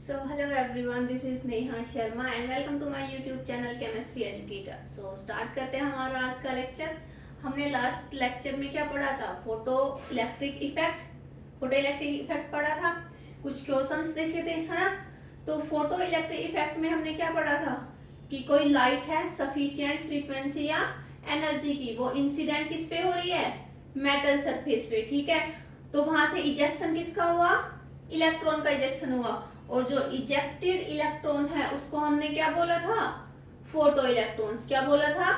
So hello everyone, this is Neha Sharma and welcome to my YouTube channel Chemistry Educator. So start करते हैं हमारा आज का lecture. हमने लास्ट लेक्चर में क्या पढ़ा था? फोटो इलेक्ट्रिक इफेक्ट पढ़ा था। कुछ क्वेश्चंस देखे थे, है ना? तो फोटो इलेक्ट्रिक इफेक्ट में हमने क्या पढ़ा था कि कोई लाइट है सफिशिएंट फ्रीक्वेंसी या एनर्जी की, वो इंसिडेंट किस पे हो रही है? मेटल सरफेस पे, ठीक है। तो वहां से इजेक्शन किसका हुआ? इलेक्ट्रॉन का इजेक्शन हुआ, और जो इजेक्टेड इलेक्ट्रॉन है उसको हमने क्या बोला था? Photo electrons. क्या बोला था?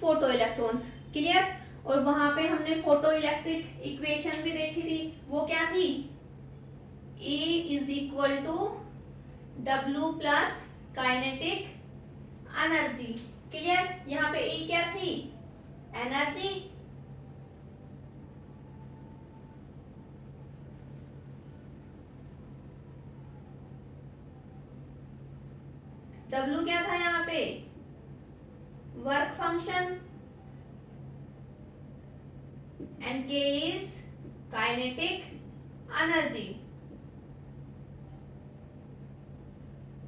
Photo electrons. क्लियर? और वहां पे हमने फोटो इलेक्ट्रिक इक्वेशन भी देखी थी। वो क्या थी? E is equal to W plus kinetic energy. Clear? यहाँ पे E क्या थी? एनर्जी। W क्या था यहाँ पे? Work function. And K is kinetic energy.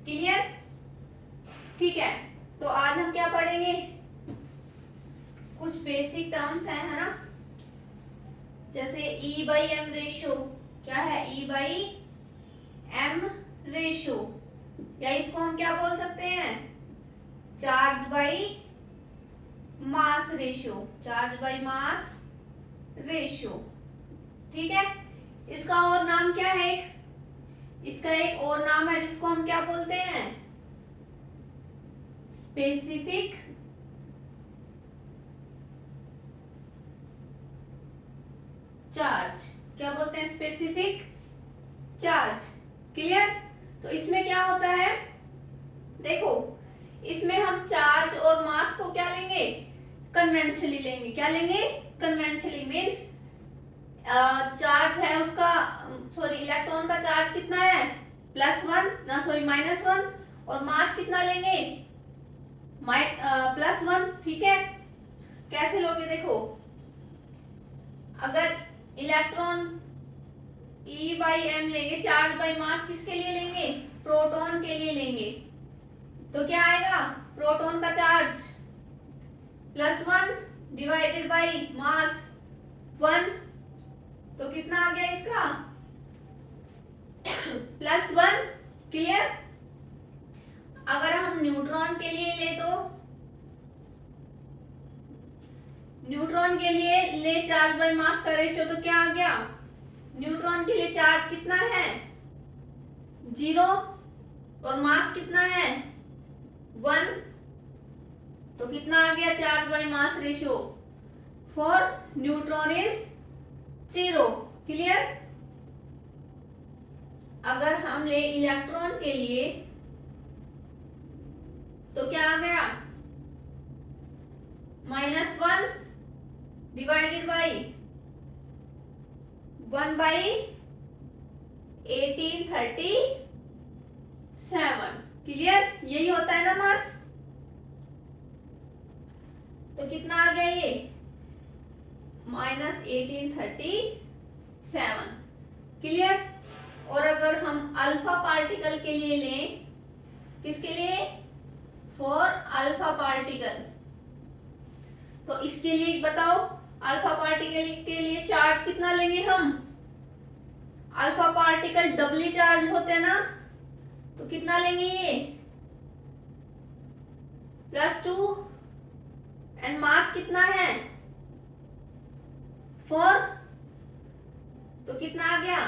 Clear? ठीक है, तो आज हम क्या पढ़ेंगे? कुछ बेसिक टर्म्स हैं, है ना? जैसे E बाई एम रेशियो। क्या है E बाई एम रेशियो? या इसको हम क्या बोल सकते हैं? Charge by mass ratio. Charge by mass ratio. ठीक है। इसका और नाम क्या है? इसका एक और नाम है जिसको हम क्या बोलते हैं? Specific charge. क्या बोलते हैं? Specific charge. क्लियर? तो इसमें क्या होता है? देखो, इसमें हम चार्ज और मास को क्या लेंगे? कन्वेंशनली लेंगे। क्या लेंगे? कन्वेंशनली मीन्स चार्ज है उसका, सॉरी, इलेक्ट्रॉन का चार्ज कितना है? +1, ना सॉरी -1। और मास कितना लेंगे? +1। ठीक है। कैसे लोगे? देखो, अगर इलेक्ट्रॉन E बाई एम लेंगे, चार्ज बाई मास किसके लिए लेंगे? प्रोटॉन के लिए लेंगे। तो क्या आएगा? प्रोटॉन का चार्ज +1 डिवाइडेड बाई मास 1। तो कितना आ गया इसका? +1। क्लियर? अगर हम न्यूट्रॉन के लिए ले तो न्यूट्रॉन के लिए ले चार्ज बाई मास का रेशियो, तो क्या आ गया? न्यूट्रॉन के लिए चार्ज कितना है? 0। और मास कितना है? 1। तो कितना आ गया charge by mass ratio? For neutron is 0। Clear? अगर हम ले इलेक्ट्रॉन के लिए तो क्या आ गया? -1 डिवाइडेड बाई 1/1837। क्लियर? यही होता है ना मास? तो कितना आ गया ये? -1837। क्लियर? और अगर हम अल्फा पार्टिकल के लिए लें, किसके लिए? For alpha particle. तो इसके लिए बताओ, अल्फा पार्टिकल के लिए चार्ज कितना लेंगे हम? अल्फा पार्टिकल डबली चार्ज होते हैं ना, तो कितना लेंगे ये? +2। एंड मास कितना है? 4। तो कितना आ गया?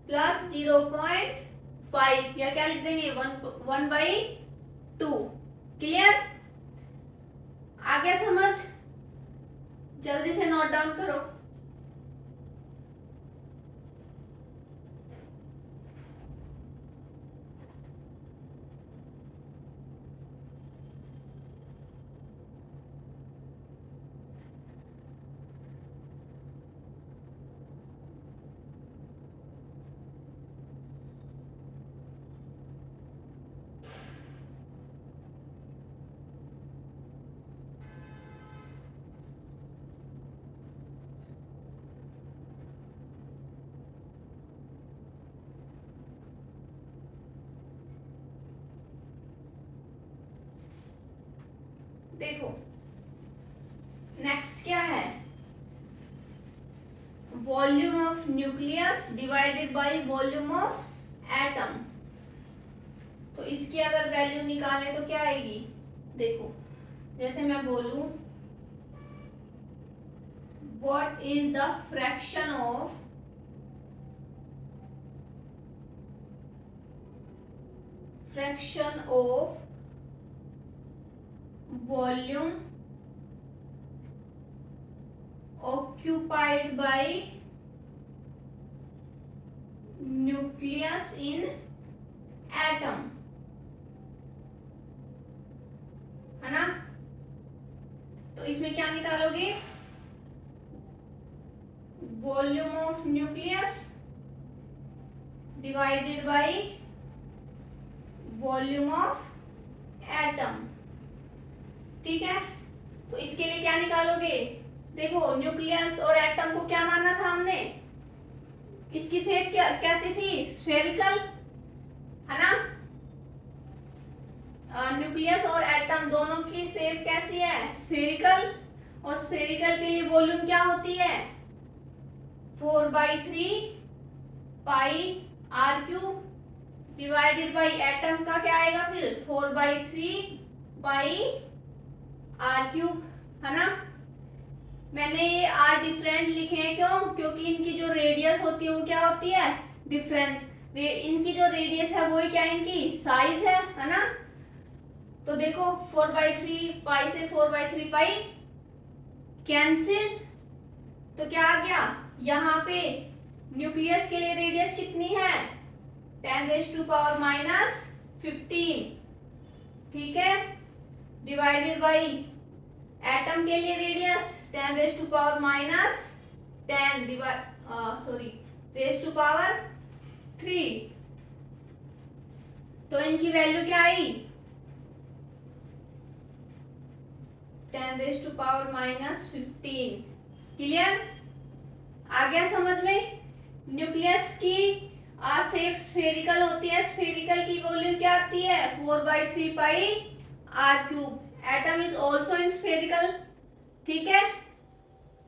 +0.5, या क्या लिख देंगे? 1/2। क्लियर? आ गया समझ? जल्दी से नोट डाउन करो। देखो नेक्स्ट क्या है, volume of nucleus divided by volume of atom. तो इसकी अगर वैल्यू निकाले तो क्या आएगी, देखो जैसे मैं बोलूं what is the fraction of volume occupied by nucleus in atom, है ना। तो इसमें क्या निकालोगे, volume of nucleus divided by volume of atom, ठीक है। तो इसके लिए क्या निकालोगे, देखो न्यूक्लियस और एटम को क्या माना था हमने, इसकी शेप क्या कैसी थी, स्फेरिकल, है ना। न्यूक्लियस और एटम दोनों की शेप कैसी है, स्फेरिकल। और स्फेरिकल के लिए वॉल्यूम क्या होती है, 4/3 pi R cube divided by atom का क्या आएगा फिर 4/3 पाई आर क्यूब, है ना। मैंने ये आर डिफरेंट लिखे हैं क्यों, क्योंकि इनकी जो रेडियस होती है वो क्या होती है, डिफरेंट। इनकी जो रेडियस है वो क्या इनकी साइज है ना। तो देखो 4/3 पाई से 4/3 पाई कैंसिल, तो क्या आ गया, यहाँ पे न्यूक्लियस के लिए रेडियस कितनी है 10⁻⁻15, ठीक है, डिवाइडेड बाई एटम के लिए रेडियस 10⁻3। तो इनकी वैल्यू क्या आई 10⁻⁻15। क्लियर, आ गया समझ में। न्यूक्लियस की शेप स्फेरिकल होती है, स्फेरिकल की वॉल्यूम क्या आती है 4/3 pi R cube. Atom is also in spherical, ठीक है,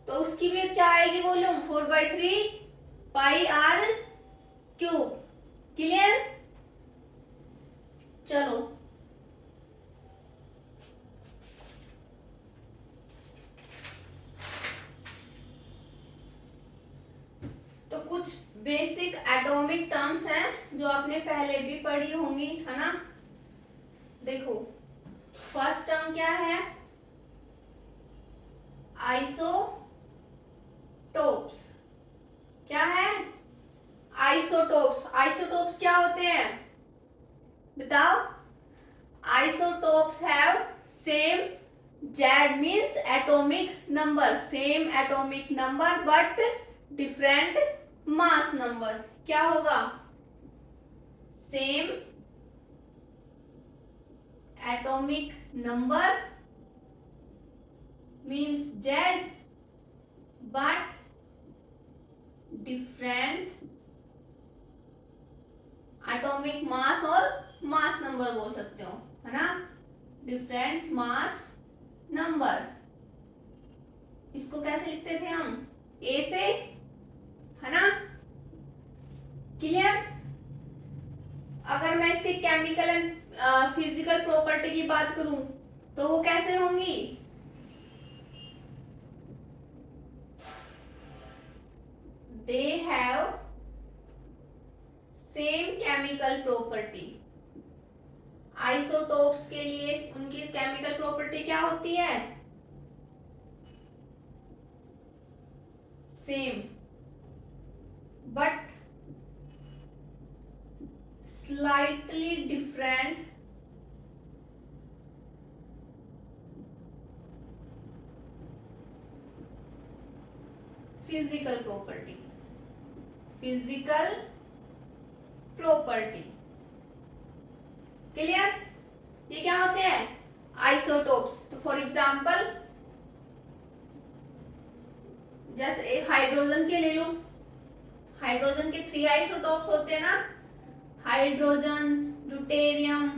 तो उसकी भी क्या आएगी volume 4/3 pi R cube. Clear, चलो तो कुछ बेसिक एटॉमिक टर्म्स हैं जो आपने पहले भी पढ़ी होंगी, है ना। देखो फर्स्ट टर्म क्या है, आइसोटोप्स। क्या है, आइसोटोप्स। आइसोटोप्स क्या होते हैं बताओ, isotopes have same Z means atomic number, same atomic number but different mass number. क्या होगा, same atomic number means Z but different atomic mass, और मास नंबर बोल सकते हो, है ना, डिफरेंट मास नंबर। इसको कैसे लिखते थे हम, ए से, है ना। क्लियर, अगर मैं इसके केमिकल एंड फिजिकल प्रॉपर्टी की बात करूं तो वो कैसे होंगी, दे have same chemical property. Isotopes के लिए उनकी केमिकल प्रॉपर्टी क्या होती है, same but slightly different physical property. Physical property, clear, ये क्या होते हैं आइसोटोप्स। तो फॉर एग्जांपल जैसे एक हाइड्रोजन के ले लो, हाइड्रोजन के 3 आइसोटोप्स होते हैं ना, हाइड्रोजन, ड्यूटेरियम,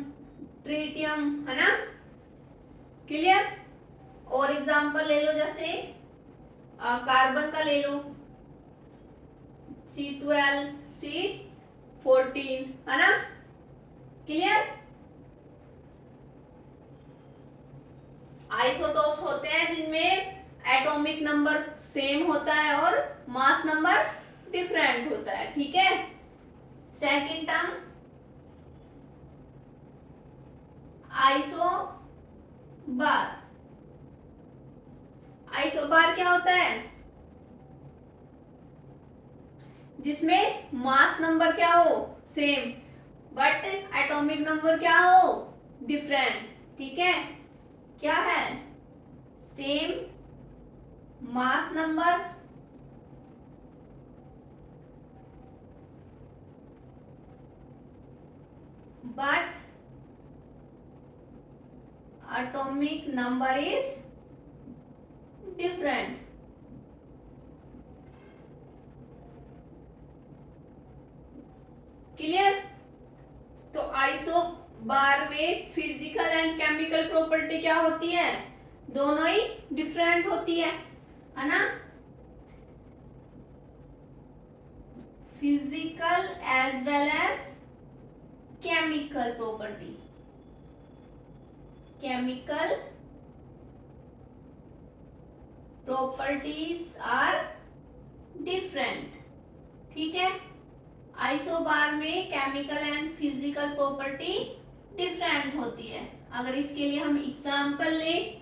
ट्रिटियम, है ना। क्लियर, और एग्जांपल ले लो, जैसे कार्बन का ले लो, C12 C14, है ना, क्लियर। आइसोटोप्स होते हैं जिनमें एटॉमिक नंबर सेम होता है और मास नंबर डिफरेंट होता है, ठीक है। Second term isobar. आइसोबार क्या होता है? जिसमें मास नंबर क्या हो, सेम, बट एटॉमिक नंबर क्या हो, डिफरेंट, ठीक है। क्या है? Same mass number but atomic number is different, clear. तो आइसो बार में फिजिकल एंड केमिकल प्रॉपर्टी क्या होती है? दोनों ही डिफरेंट होती है ना। Physical as well as chemical property, chemical properties are different, ठीक है। आइसोबार में chemical and physical property different होती है। अगर इसके लिए हम एग्जांपल लें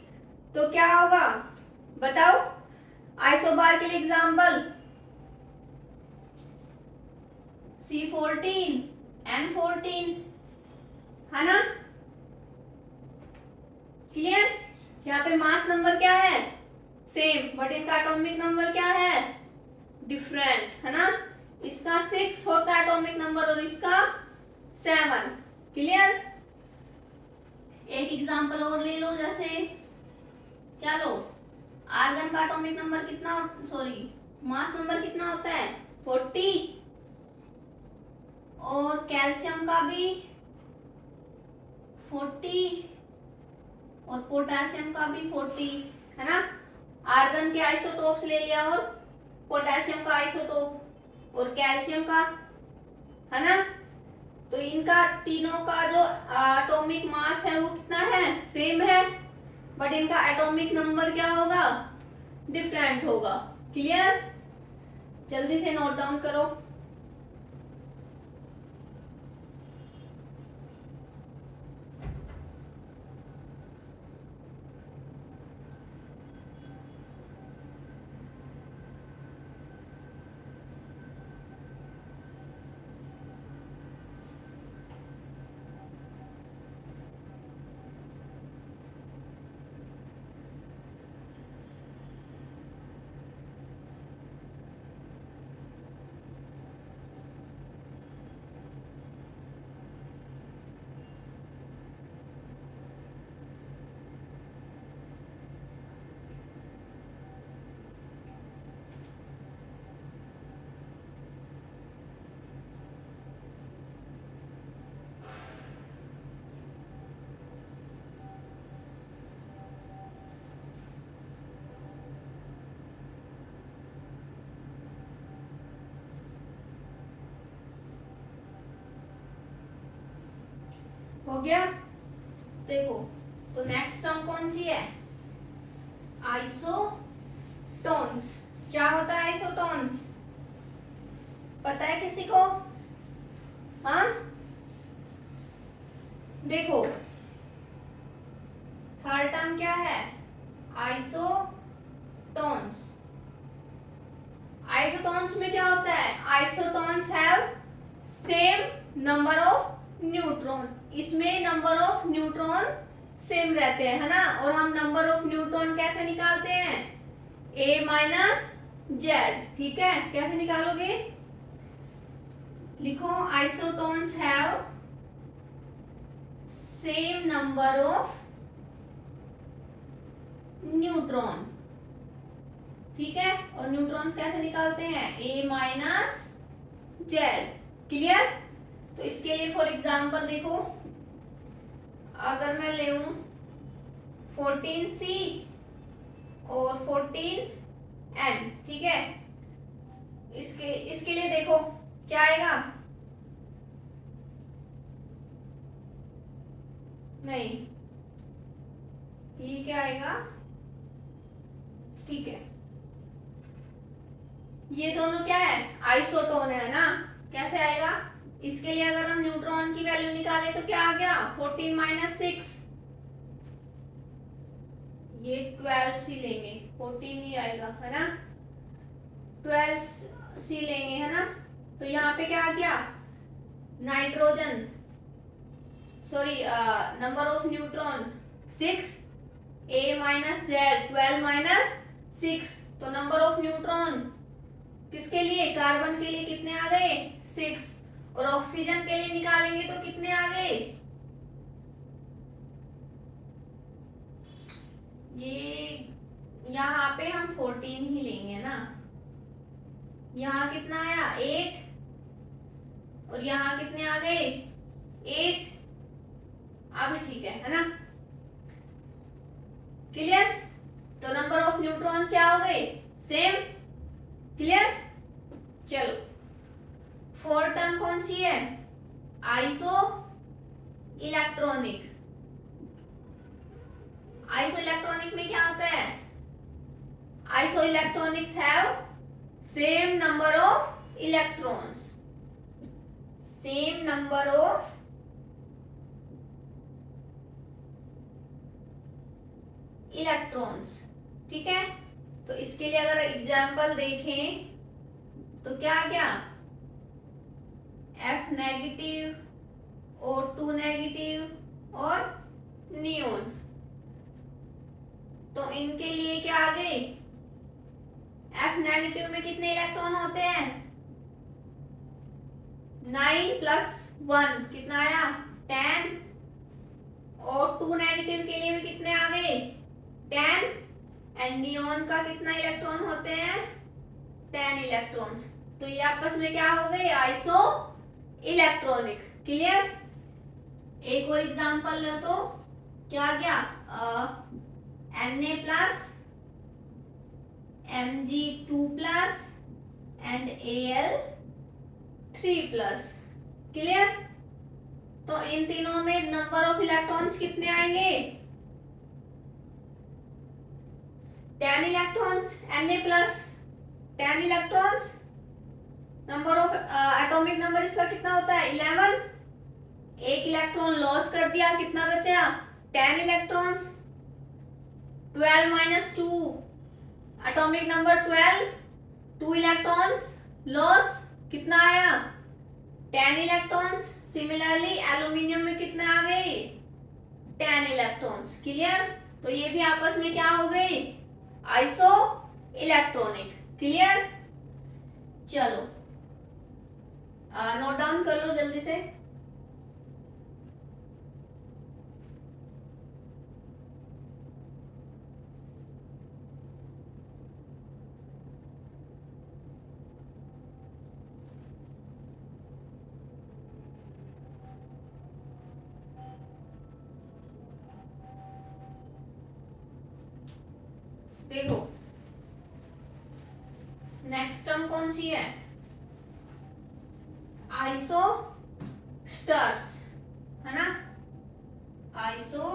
तो क्या होगा, बताओ। आइसोबार के लिए एग्जांपल C14 N14, है ना, क्लियर। यहाँ पे मास नंबर क्या है, सेम, बट इनका एटॉमिक नंबर क्या है, डिफरेंट, है ना। इसका 6 होता है एटॉमिक नंबर और इसका 7, क्लियर। एक एग्जांपल और ले लो, जैसे क्या लो, आर्गन का एटॉमिक नंबर कितना, सॉरी मास नंबर कितना होता है, 40, और कैल्शियम का भी 40 और पोटेशियम का भी 40, है ना। आर्गन के आइसोटोप्स ले लिया और पोटेशियम का आइसोटोप और कैल्शियम का, है ना। तो इनका तीनों का जो एटॉमिक मास है वो कितना है, सेम है, बट इनका एटॉमिक नंबर क्या होगा, डिफरेंट होगा, क्लियर। जल्दी से नोट डाउन करो। हो गया, देखो। तो नेक्स्ट टर्म कौन सी है, आइसोटोन्स। क्या होता है आइसोटोन्स, पता है किसी को? हाँ, देखो थर्ड टर्म क्या है, आइसोटोन्स। आइसोटोन्स में क्या होता है, isotones have same number of neutron. इसमें नंबर ऑफ न्यूट्रॉन सेम रहते हैं, है ना। और हम नंबर ऑफ न्यूट्रॉन कैसे निकालते हैं, A माइनस जेड, ठीक है। कैसे निकालोगे, लिखो isotones have same number of neutron, ठीक है। और न्यूट्रॉन्स कैसे निकालते हैं, A माइनस जेड, क्लियर। तो इसके लिए फॉर एग्जांपल देखो, अगर मैं ले 14C और 14 N, ठीक है। इसके लिए देखो क्या आएगा, नहीं ये क्या आएगा, ठीक है। ये दोनों क्या है, आइसोटोन है ना। कैसे आएगा, इसके लिए अगर हम न्यूट्रॉन की वैल्यू निकाले तो क्या आ गया, 14 - 6, ये 12C लेंगे, 14 नहीं आएगा है ना, 12C लेंगे है ना। तो यहाँ पे क्या आ गया, nitrogen, sorry number of neutron 6, A - Z 12 - 6, तो नंबर ऑफ न्यूट्रॉन किसके लिए, कार्बन के लिए कितने आ गए, 6, और ऑक्सीजन के लिए निकालेंगे तो कितने आ गए, ये यहाँ पे हम 14 ही लेंगे ना। यहाँ कितना आया, 8, और यहाँ कितने आ गए, 8, अभी ठीक है ना, क्लियर। तो नंबर ऑफ न्यूट्रॉन क्या हो गए, सेम, क्लियर। चलो फोर्थ टर्म कौन सी है, आइसो इलेक्ट्रॉनिक। आइसो इलेक्ट्रॉनिक में क्या होता है, iso electronics have same number of electrons, same number of electrons, ठीक है। तो इसके लिए अगर एग्जांपल देखें तो क्या क्या, F नेगेटिव, O2 नेगेटिव और नियोन। तो इनके लिए क्या आ गए, F नेगेटिव में कितने इलेक्ट्रॉन होते हैं, 9 + 1 कितना आया, 10, और 2 नेगेटिव के लिए भी कितने आ गए, 10, एंड नियोन का कितना इलेक्ट्रॉन होते हैं, 10 इलेक्ट्रॉन। तो ये आपस में क्या हो गए, आइसो इलेक्ट्रॉनिक, क्लियर। एक और एग्जांपल लो तो क्या गया, Na+, Mg2+ and Al3+, clear. तो इन तीनों में नंबर ऑफ इलेक्ट्रॉन्स कितने आएंगे, 10 electrons, Na+, 10 electrons, number of atomic number इसका कितना होता है, 11, एक इलेक्ट्रॉन लॉस कर दिया, कितना बचा, 10 electrons, 12 - 2 atomic number 12, 2 electrons loss, कितना आया, 10 इलेक्ट्रॉन्स। सिमिलरली एल्यूमिनियम में कितने आ गए, 10 इलेक्ट्रॉन्स, क्लियर। तो ये भी आपस में क्या हो गई, आइसो इलेक्ट्रॉनिक, क्लियर। चलो नोट डाउन कर लो जल्दी से। देखो नेक्स्ट टर्म कौन सी है, आइसो स्टर्स, है ना, आइसो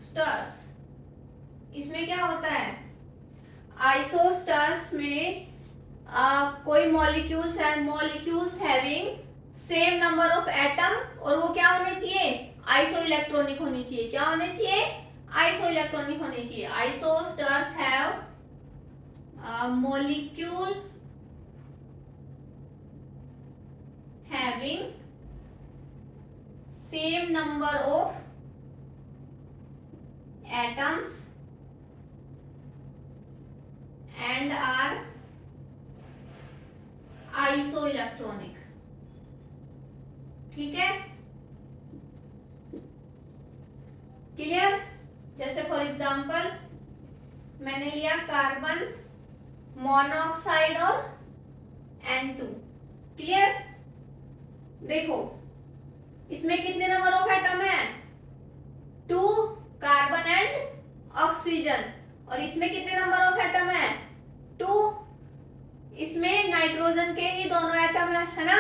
स्टर्स। इसमें क्या होता है, आइसो स्टर्स में कोई molecules having same number of atom, और वो क्या होने चाहिए, आइसो इलेक्ट्रॉनिक होनी चाहिए, क्या होने चाहिए, आइसो इलेक्ट्रॉनिक होनी चाहिए। Isosteres have molecule having same number of atoms and are isoelectronic, ठीक है, क्लियर। जैसे फॉर एग्जांपल मैंने लिया कार्बन मोनोऑक्साइड और N2, क्लियर। देखो इसमें कितने नंबर ऑफ एटम है, 2, कार्बन एंड ऑक्सीजन। और इसमें कितने नंबर ऑफ एटम है? 2। इसमें नाइट्रोजन के ही दोनों एटम है ना।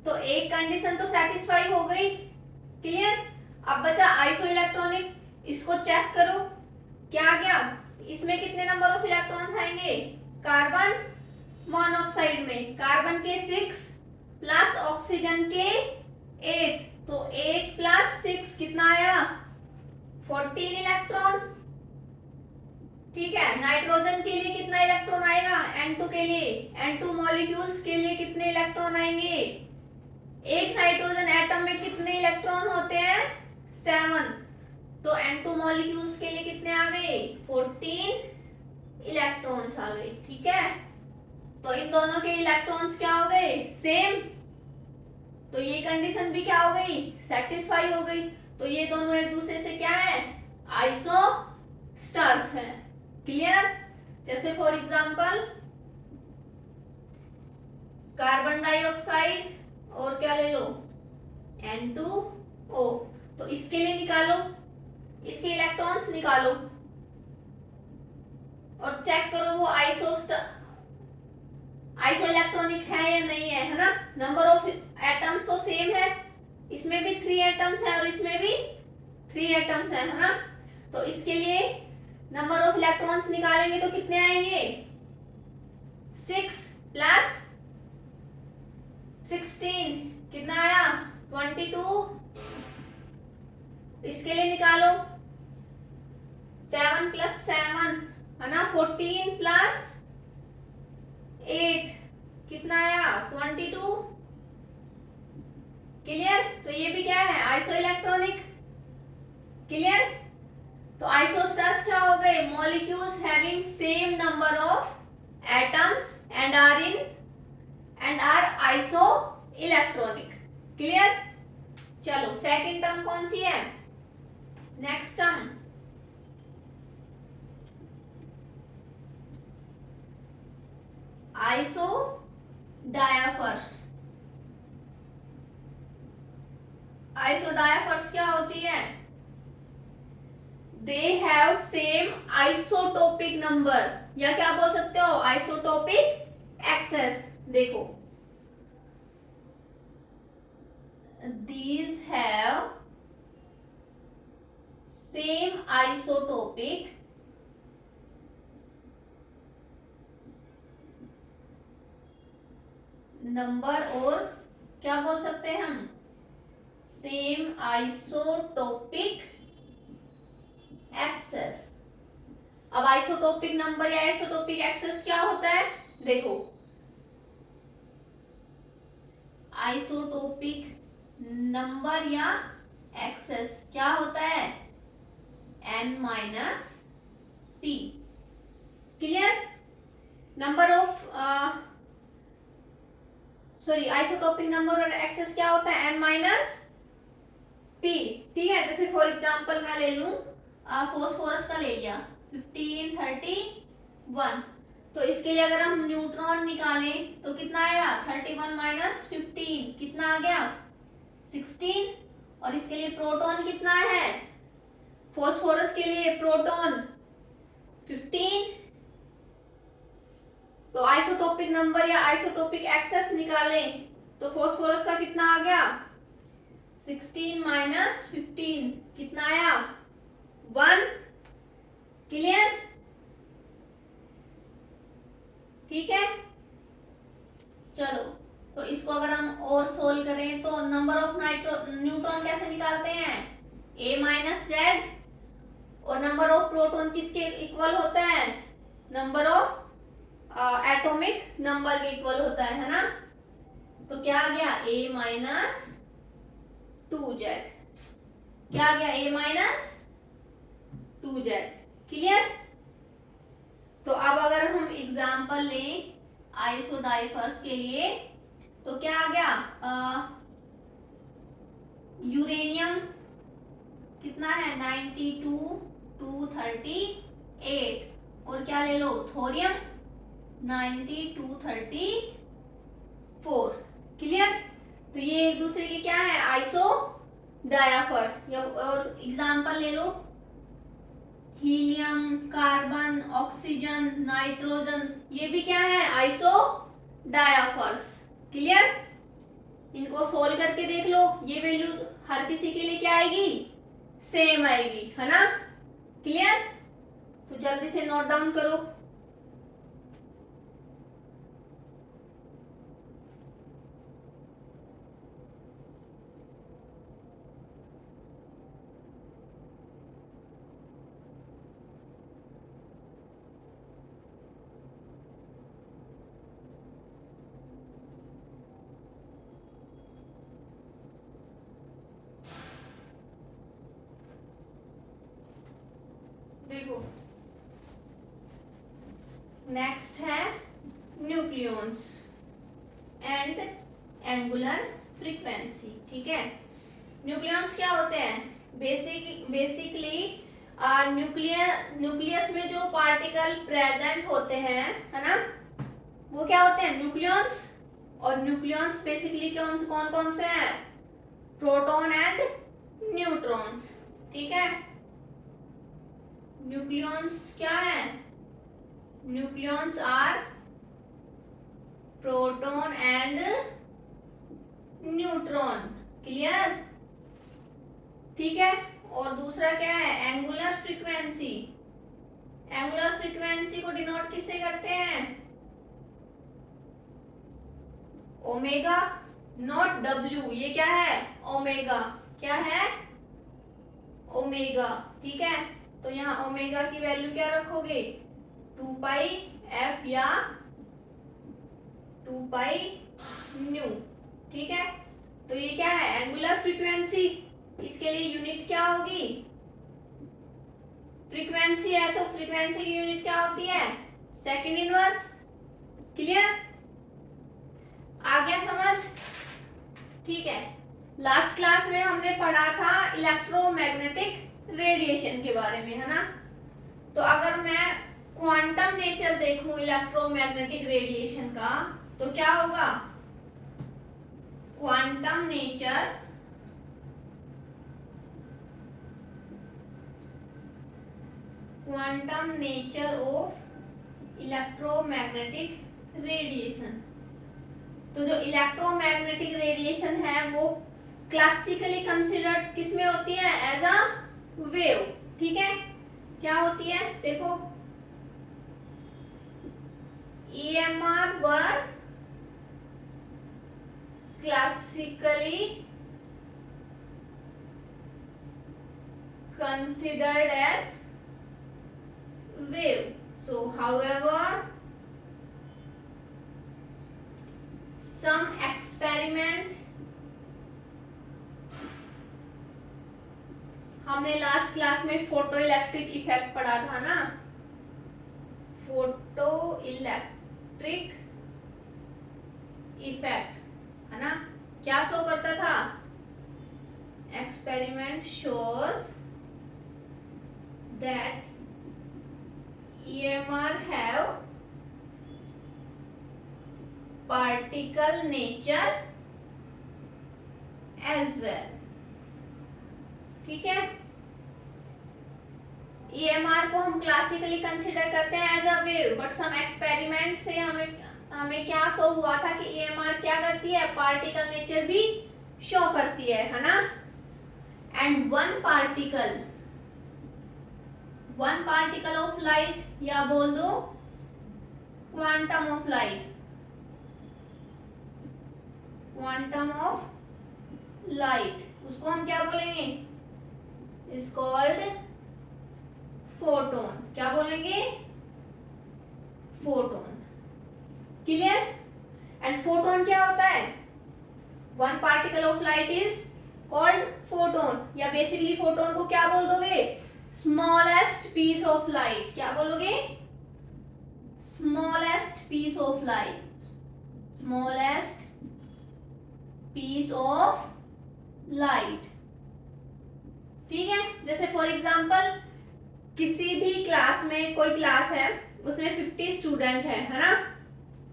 तो एक कंडीशन तो सेटिस्फाई हो गई। क्लियर। अब बचा आइसो इलेक्ट्रॉनिक, इसको चेक करो क्या आ गया। इसमें कितने नंबर ऑफ इलेक्ट्रॉन्स आएंगे? कार्बन मोनोऑक्साइड में कार्बन के 6 प्लस ऑक्सीजन के 8, तो 8 प्लस 6 कितना आया? 14 इलेक्ट्रॉन। ठीक है। नाइट्रोजन के लिए कितना इलेक्ट्रॉन आएगा? N2 के लिए, N2 मॉलिक्यूल्स के लिए कितने इलेक्ट्रॉन आएंगे? एक नाइट्रोजन एटम में कितने इलेक्ट्रॉन होते हैं? 7। तो N2 मॉलिक्यूल्स के लिए कितने आ गए? 14 इलेक्ट्रॉन्स आ गए। ठीक है। तो इन दोनों के इलेक्ट्रॉन्स क्या हो गए? सेम। तो ये कंडीशन भी क्या हो गई? सेटिस्फाई हो गई। तो ये दोनों एक दूसरे से क्या है? आइसो स्टार्स है। क्लियर। जैसे फॉर एग्जांपल कार्बन डाइऑक्साइड और क्या ले लो? N2O। तो इसके लिए निकालो, इसके इलेक्ट्रॉन्स निकालो और चेक करो वो आइसो इलेक्ट्रॉनिक है या नहीं है ना। नंबर ऑफ एटम्स तो सेम है, इसमें भी 3 एटम्स है और इसमें भी 3 एटम्स है ना। तो इसके लिए नंबर ऑफ इलेक्ट्रॉन्स निकालेंगे तो कितने आएंगे? 6 प्लस 16 कितना आया? 22। इसके लिए निकालो 7 प्लस 7 है ना, 14 प्लस 8 कितना आया? 22। क्लियर। तो ये भी क्या है? Isoelectronic. क्लियर। तो आइसोस्टार्स क्या हो गए? Molecules having same number of atoms and are isoelectronic. Clear. चलो सेकंड टर्म कौन सी है? Next term isodiaphers. Isodiaphers क्या होती है? They have same isotopic number, या क्या बोल सकते हो? Isotopic excess. देखो these have same isotopic number, और क्या बोल सकते हैं हम? Same isotopic excess. अब आइसोटोपिक नंबर या आइसोटोपिक एक्सेस क्या होता है? देखो आइसोटोपिक नंबर या एक्सेस क्या होता है? N-P। Clear. Number of isotopic number और एक्सेस क्या होता है? N-P। ठीक है। जैसे फॉर एग्जांपल मैं ले लूं फॉस्फोरस का ले लिया 1531। तो इसके लिए अगर हम न्यूट्रॉन निकालें तो कितना आया? 31 माइनस 15 कितना आ गया? 16। और इसके लिए प्रोटॉन कितना है? फॉस्फोरस के लिए प्रोटॉन 15। तो आइसोटोपिक नंबर या आइसोटोपिक एक्सेस निकालें तो फॉस्फोरस का कितना आ गया? 16 माइनस 15 कितना आया? 1। क्लियर। ठीक है। चलो तो इसको अगर हम और सोल्व करें तो नंबर ऑफ न्यूट्रॉन कैसे निकालते हैं? A minus Z. और नंबर ऑफ प्रोटॉन किसके इक्वल होता है? नंबर ऑफ एटॉमिक नंबर के इक्वल होता है ना। तो क्या आ गया? A minus 2Z। क्या आ गया? A minus 2Z। क्लियर। तो अब अगर हम एग्जांपल लें आइसोडाइफर्स के लिए तो क्या आ गया? यूरेनियम कितना है? 92 238। और क्या ले लो? थोरियम 90 234। क्लियर। तो ये एक दूसरे के क्या है? आइसो डायाफर्स। या और एग्जांपल ले लो, हीलियम, कार्बन, ऑक्सीजन, नाइट्रोजन, ये भी क्या है, आइसो डायाफर्स। क्लियर? इनको सोल्व करके देख लो, ये वैल्यू हर किसी के लिए क्या आएगी, सेम आएगी, है ना? क्लियर? तो जल्दी से नोट डाउन करो। देखो, नेक्स्ट है न्यूक्लियॉन्स एंड एंगुलर फ्रीक्वेंसी। ठीक है, न्यूक्लियॉन्स क्या होते हैं? बेसिकली न्यूक्लियस में जो पार्टिकल प्रेजेंट होते हैं, है ना, वो क्या होते हैं, न्यूक्लियॉन्स। और न्यूक्लियॉन्स बेसिकली कौन कौन से हैं? Proton and neutrons. ठीक है, न्यूक्लियॉन्स क्या है? Nucleons are proton and neutron. Clear? ठीक है, और दूसरा क्या है? Angular frequency. एंगुलर फ्रीक्वेंसी को डिनोट किससे करते हैं? Omega, not W. ये क्या है? ओमेगा। क्या है? ओमेगा। ठीक है, तो यहाँ ओमेगा की वैल्यू क्या रखोगे? 2 पाई एफ या 2 पाई न्यू। ठीक है, तो ये क्या है? Angular frequency. इसके लिए यूनिट क्या होगी? फ्रीक्वेंसी है तो फ्रीक्वेंसी की यूनिट क्या होती है? Second inverse. क्लियर? आ गया समझ? ठीक है, लास्ट क्लास में हमने पढ़ा था इलेक्ट्रोमैग्नेटिक रेडिएशन के बारे में, है ना? तो अगर मैं क्वांटम नेचर देखूं इलेक्ट्रोमैग्नेटिक रेडिएशन का, तो क्या होगा? Quantum nature of electromagnetic radiation. तो जो इलेक्ट्रोमैग्नेटिक रेडिएशन है वो क्लासिकली कंसिडर्ड किस में होती है? As a wave. ठीक है, क्या होती है? देखो, EMR were classically considered as wave. So, however, some experiment, हमने लास्ट क्लास में फोटो इलेक्ट्रिक इफेक्ट पढ़ा था ना, फोटो इलेक्ट्रिक इफेक्ट, है ना? क्या शो करता था? Experiment shows that EMR have particle nature as well. ठीक है, EMR को हम क्लासिकली कंसिडर करते हैं as a wave, but some experiment से हमें क्या शो हुआ था कि EMR क्या करती है? पार्टिकल नेचर भी शो करती है ना? And one particle of light, या बोल दो क्वांटम ऑफ लाइट, उसको हम क्या बोलेंगे? Is called photon. क्या बोलेंगे? फोटोन। क्लियर? एंड फोटोन क्या होता है? One particle of light is called photon, या बेसिकली फोटोन को क्या बोल दोगे? Smallest piece of light. क्या बोलोगे? Smallest piece of light. Smallest piece of light. ठीक है, जैसे फॉर एग्जांपल किसी भी क्लास में, कोई क्लास है उसमें 50 स्टूडेंट है ना?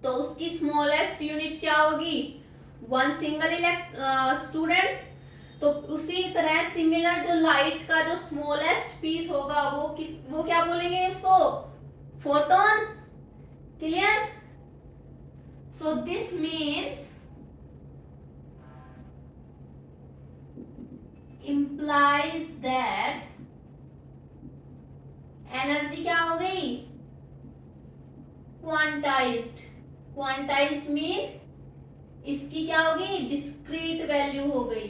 तो उसकी स्मॉलेस्ट यूनिट क्या होगी? One single student. तो उसी तरह सिमिलर जो लाइट का जो स्मॉलेस्ट पीस होगा वो क्या बोलेंगे उसको? Photon. Clear? So this means implies that energy क्या हो गई? क्वांटाइज्ड। क्वांटाइज्ड मीन इसकी क्या होगी? डिस्क्रीट वैल्यू हो गई।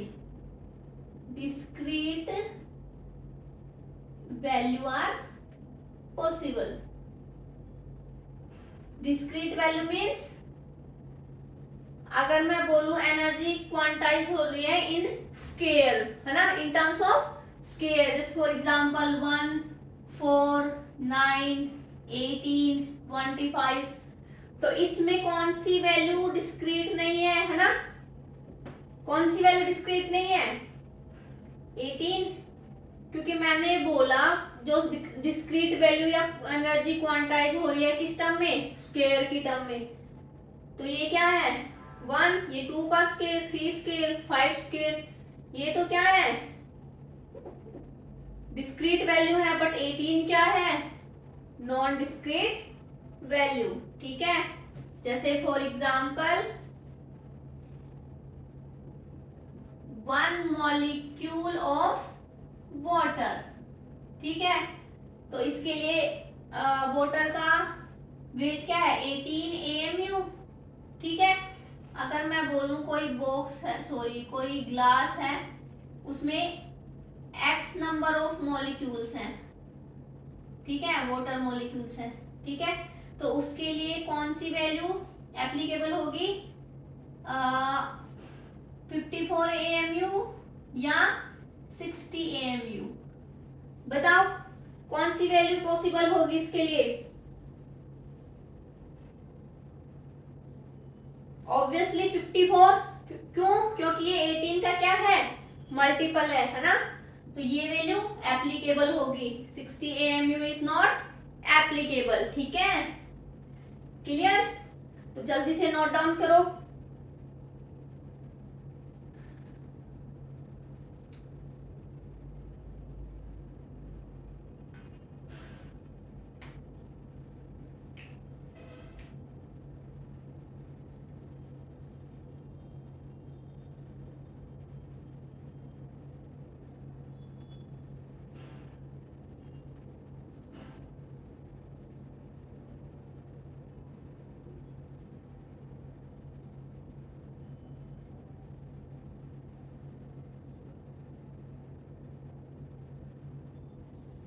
Discrete value are possible. Discrete value means अगर मैं बोलूं एनर्जी क्वांटाइज हो रही है इन स्केयर, है ना, इन टर्म्स ऑफ स्केयर, जैसे फॉर एग्जांपल 1, 4, 9, 18, 25, तो इसमें कौन सी वैल्यू डिस्क्रीट नहीं है ना? कौन सी वैल्यू डिस्क्रीट नहीं है? 18, क्योंकि मैंने बोला जो डिस्क्रीट वैल्यू या एनर्जी क्वांटाइज हो रही है किस टर्म में? स्क्वायर की टर्म में। तो ये क्या है? 1, ये 2 का स्क्वायर, 3 स्क्वायर, 5 स्क्वायर, ये तो क्या है? डिस्क्रीट वैल्यू है, बट 18 क्या है? Non discrete value. ठीक है, जैसे for example 1 molecule of water. ठीक है, तो इसके लिए वाटर का वेट क्या है? 18 AMU। ठीक है, अगर मैं बोलूं कोई बॉक्स है, सॉरी कोई ग्लास है, उसमें x नंबर ऑफ मॉलिक्यूल्स हैं, ठीक है, वाटर मॉलिक्यूल्स हैं, ठीक है, तो उसके लिए कौन सी वैल्यू एप्लीकेबल होगी? 54 AMU या 60 AMU? बताओ कौन सी वैल्यू पॉसिबल होगी इसके लिए? ऑब्वियसली 54। क्यों? क्योंकि ये 18 का क्या है? मल्टीपल है ना, तो ये वैल्यू एप्लीकेबल होगी। 60 AMU इज नॉट एप्लीकेबल। ठीक है, क्लियर? तो जल्दी से नोट डाउन करो।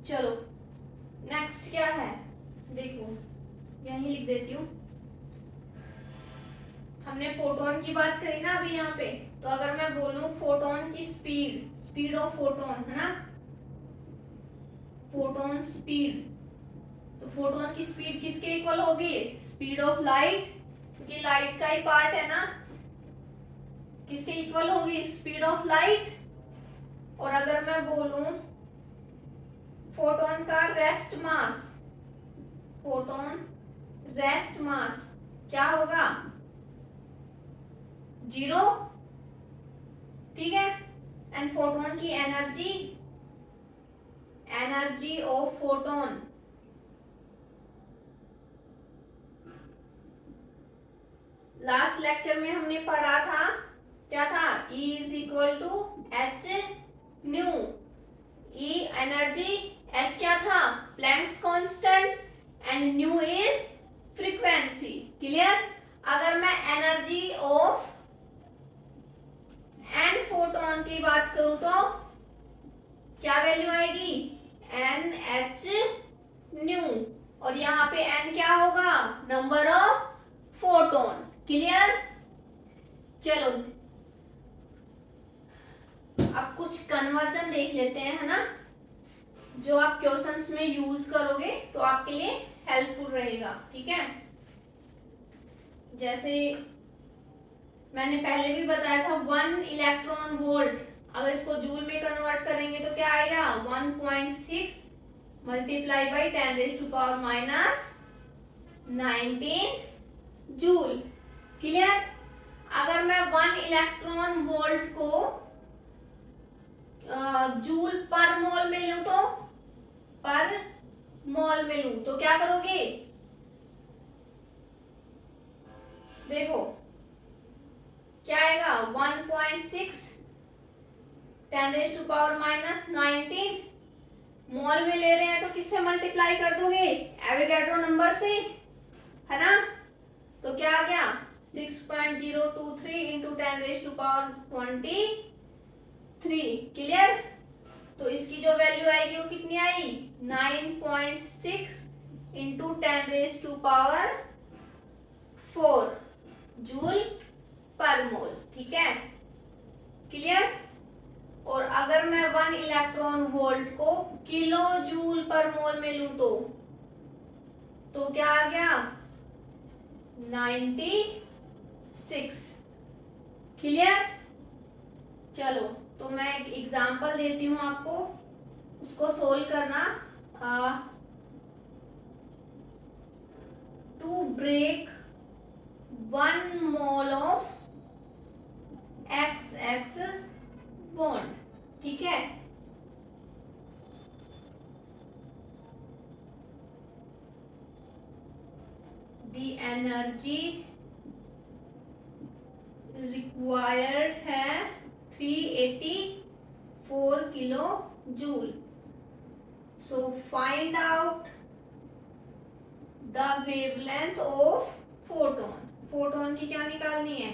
चलो नेक्स्ट क्या है देखो, यहीं लिख देती हूँ। हमने फोटोन की बात करी ना अभी यहाँ पे, तो अगर मैं बोलूं फोटोन की स्पीड, स्पीड ऑफ फोटोन, है ना, फोटोन स्पीड, तो फोटोन की स्पीड किसके इक्वल होगी? स्पीड ऑफ लाइट, क्योंकि लाइट का ही पार्ट है ना, किसके इक्वल होगी? Speed of light. और अगर मैं बोलूं फोटोन का rest mass, photon rest mass क्या होगा? 0। ठीक है, एंड फोटोन की energy, energy of photon, last lecture में हमने पढ़ा था क्या था? E is equal to h nu. E energy, H क्या था? Planck's constant, and new is frequency. Clear? अगर मैं एनर्जी ऑफ एन फोटोन की बात करूं तो क्या वैल्यू आएगी? NH न्यू, और यहाँ पे n क्या होगा? Number of photon. क्लियर? चलो अब कुछ कन्वर्जन देख लेते हैं, है ना, जो आप क्वेश्चंस में यूज करोगे तो आपके लिए हेल्पफुल रहेगा। ठीक है, जैसे मैंने पहले भी बताया था 1 इलेक्ट्रॉन वोल्ट, अगर इसको जूल में कन्वर्ट करेंगे तो क्या आएगा? 1.6 मल्टीप्लाई बाई 10⁻⁻19 जूल। क्लियर? अगर मैं 1 इलेक्ट्रॉन वोल्ट को जूल पर मोल में लूं तो पर मोल में लूं तो क्या करोगे? देखो क्या आएगा 1.6 10⁻⁻19 मोल में ले रहे हैं तो किससे मल्टीप्लाई कर दोगे? एवोगैड्रो नंबर से, है ना? तो क्या आ गया 6.023 इंटू 10⁻23। क्लियर? तो इसकी जो वैल्यू आएगी वो कितनी आई? 9.6 इंटू 10⁻4 जूल पर मोल। ठीक है, क्लियर? और अगर मैं 1 इलेक्ट्रॉन वोल्ट को किलो जूल पर मोल में लूं तो क्या आ गया? 96। क्लियर? चलो तो मैं एक एग्जांपल देती हूं आपको, उसको सोल्व करना। To break 1 mole of XX bond. ठीक है, द एनर्जी रिक्वायर्ड है 384 kilo joule. So find out the wavelength of photon. Photon की क्या निकालनी है?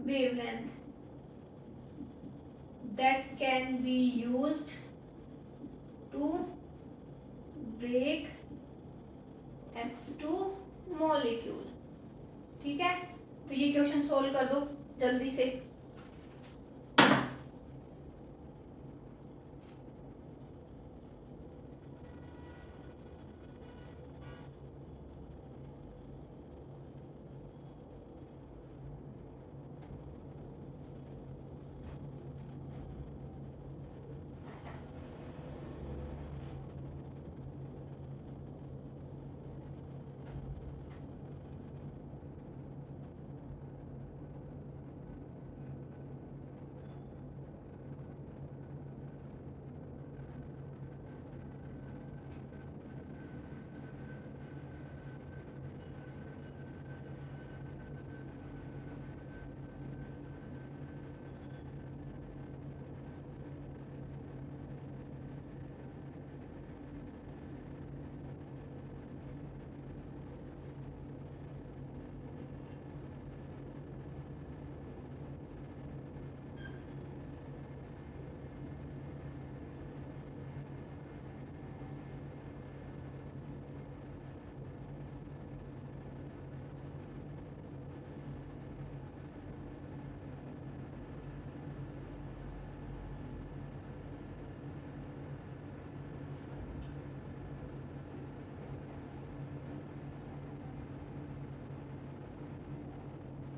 Wavelength that can be used to break X2 molecule। ठीक है, तो ये क्वेश्चन सोल्व कर दो जल्दी से।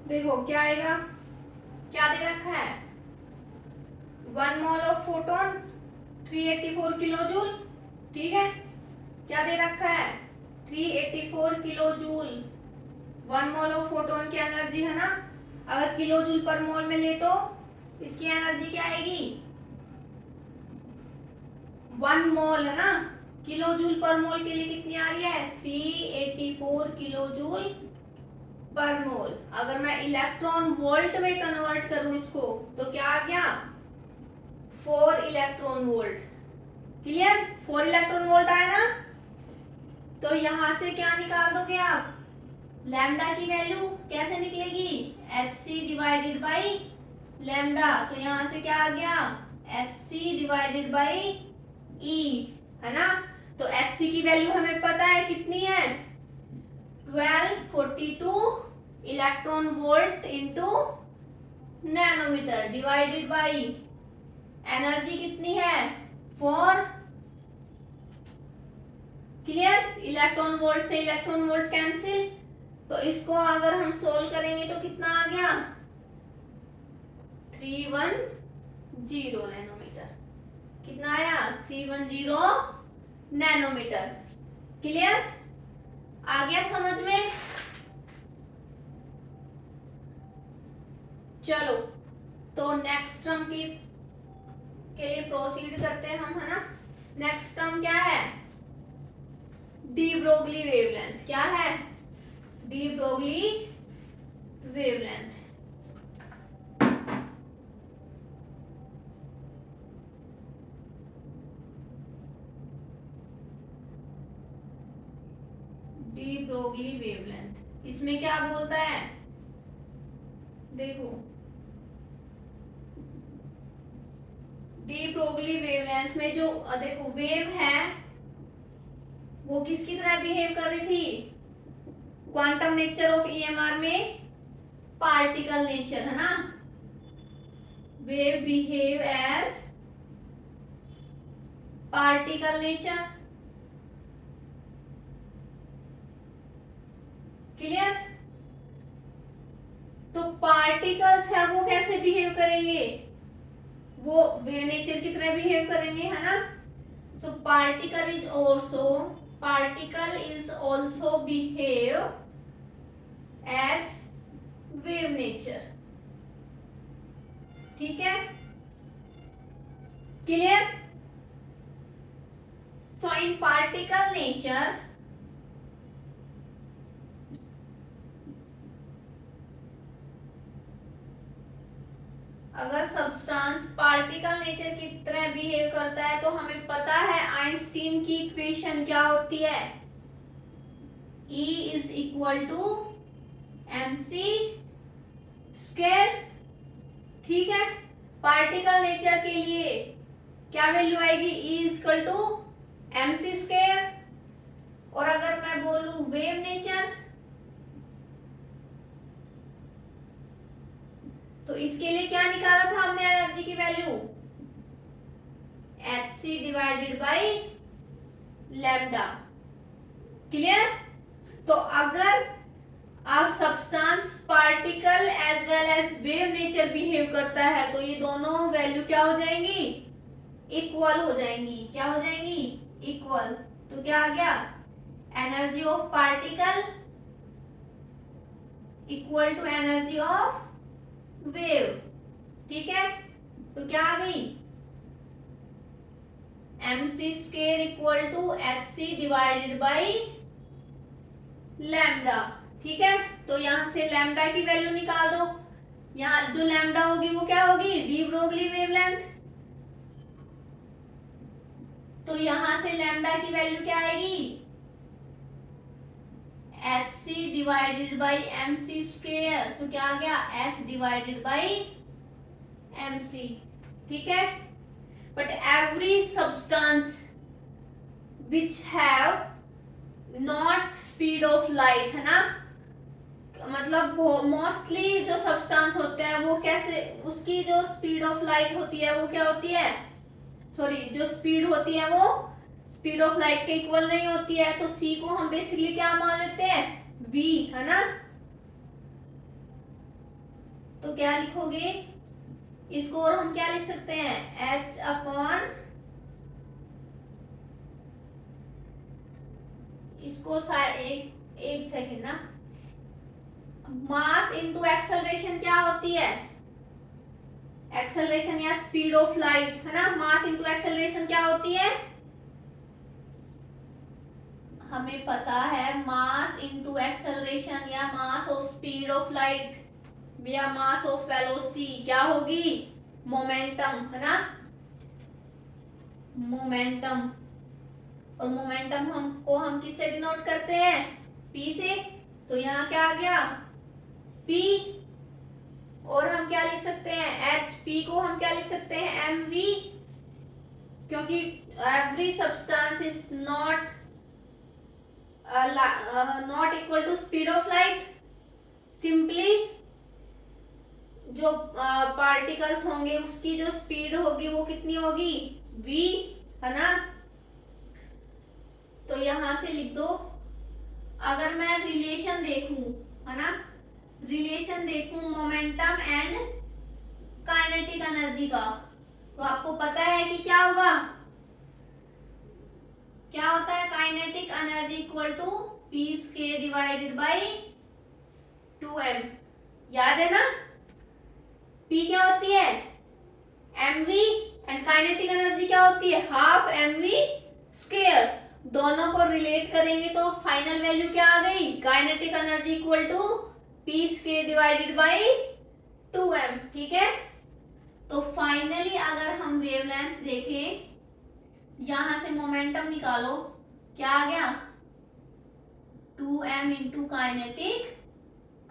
देखो क्या आएगा, क्या दे रखा है? 1 mole of photon 384 kilo joule. ठीक है, क्या दे रखा है? 384 kilo joule 1 mole of photon की एनर्जी, है ना? अगर किलो जूल पर मोल में ले तो इसकी एनर्जी क्या आएगी? 1 मोल, है ना? किलो जूल पर मोल के लिए कितनी आ रही है? 384 किलो जूल पर मोल। अगर मैं इलेक्ट्रॉन वोल्ट में कन्वर्ट करूं इसको तो क्या आ गया? 4 electron volt. Clear? 4 electron volt आया ना? तो यहां से क्या निकाल दोगे आप? लैम्डा की वैल्यू कैसे निकलेगी? Hc divided by lambda. तो यहां से क्या आ गया? Hc डिवाइडेड बाई E, है ना? तो Hc की वैल्यू हमें पता है कितनी है? 1242 electron volt into nanometre divided by energy कितनी है? 4। क्लियर? इलेक्ट्रॉन वोल्ट से इलेक्ट्रॉन वोल्ट कैंसिल, तो इसको अगर हम सोल्व करेंगे तो कितना आ गया? 310 नैनोमीटर। कितना आया? 310 नैनोमीटर। क्लियर? आ गया समझ में? चलो तो नेक्स्ट टर्म की के लिए प्रोसीड करते हैं हम, है ना। नेक्स्ट टर्म क्या है, डी ब्रोगली वेवलेंथ। क्या है, D Broglie wavelength. D Broglie wavelength इसमें क्या बोलता है, देखो डी ब्रोगली वेवलेंथ में जो देखो वेव है वो किसकी तरह बिहेव कर रही थी, क्वांटम नेचर ऑफ ईएमआर में पार्टिकल नेचर, है ना। Wave behave as particle nature, clear. तो पार्टिकल्स है वो कैसे बिहेव करेंगे, वो वेव नेचर की तरह बिहेव करेंगे, है ना। So particle is also behave as wave nature, ठीक है, clear. So in particle nature अगर सब्सटेंस पार्टिकल नेचर की तरह बिहेव करता है तो हमें पता है आइंस्टीन की इक्वेशन क्या होती है, E is equal to mc square, ठीक है। पार्टिकल नेचर के लिए क्या वैल्यू आएगी, E is equal to mc square. और अगर मैं बोलूं वेव नेचर तो इसके लिए क्या निकाला था हमने एनर्जी की value, hc divided by lambda, clear. तो अगर अब substance particle as well as wave nature behave करता है तो ये दोनों वैल्यू क्या हो जाएंगी, इक्वल हो जाएंगी। क्या हो जाएंगी, इक्वल। तो क्या आ गया, energy of particle equal to energy of wave, ठीक है। तो क्या आ गई, mc square equal to hc divided by lambda, ठीक है। तो यहां से लैम्डा की वैल्यू निकाल दो, यहाँ जो लैम्डा होगी वो क्या होगी, डी ब्रोगली वेवलेंथ। तो यहां से लैम्डा की वैल्यू क्या आएगी, hc divided by mc square. तो क्या आ गया, h डिवाइडेड बाई mc, ठीक है। But every substance which have not speed of light, है ना, मतलब मोस्टली जो सब्सटेंस होते हैं वो कैसे, उसकी जो स्पीड ऑफ लाइट होती है वो क्या होती है, सॉरी जो स्पीड होती है वो स्पीड ऑफ लाइट के इक्वल नहीं होती है। तो c को हम बेसिकली क्या मान लेते हैं, v, है ना। तो क्या लिखोगे इसको, और हम क्या लिख सकते हैं, h अपॉन इसको एक सेकेंड ना, मास इनटू एक्सेलरेशन क्या होती है, एक्सेलरेशन या स्पीड ऑफ लाइट, है ना। मास इनटू एक्सेलरेशन क्या होती है, हमें पता है मास इनटू एक्सेलरेशन या mass of speed of light या मास ऑफ वेलोसिटी क्या होगी, मोमेंटम, है ना, मोमेंटम। और मोमेंटम हम किससे डिनोट करते हैं, p से। तो यहाँ क्या आ गया, p, और हम क्या लिख सकते हैं, h, p को हम क्या लिख सकते हैं, mv, क्योंकि every substance is not equal to speed of light. Simply जो पार्टिकल्स होंगे उसकी जो स्पीड होगी वो कितनी होगी, v, है ना। तो यहां से लिख दो, अगर मैं रिलेशन देखूं, है ना, रिलेशन देखूं मोमेंटम एंड काइनेटिक एनर्जी का, तो आपको पता है कि क्या होगा, क्या होता है, kinetic energy equal to p square divided by 2m, याद है ना। p क्या होती है, mv, एंड काइनेटिक एनर्जी क्या होती है, हाफ mv स्क्वायर। दोनों को रिलेट करेंगे तो फाइनल वैल्यू क्या आ गई, kinetic energy equal to p square divided by 2m। ठीक है, तो फाइनली अगर हम वेवलेंथ देखें, यहां से मोमेंटम निकालो, क्या आ गया 2m इंटू काइनेटिक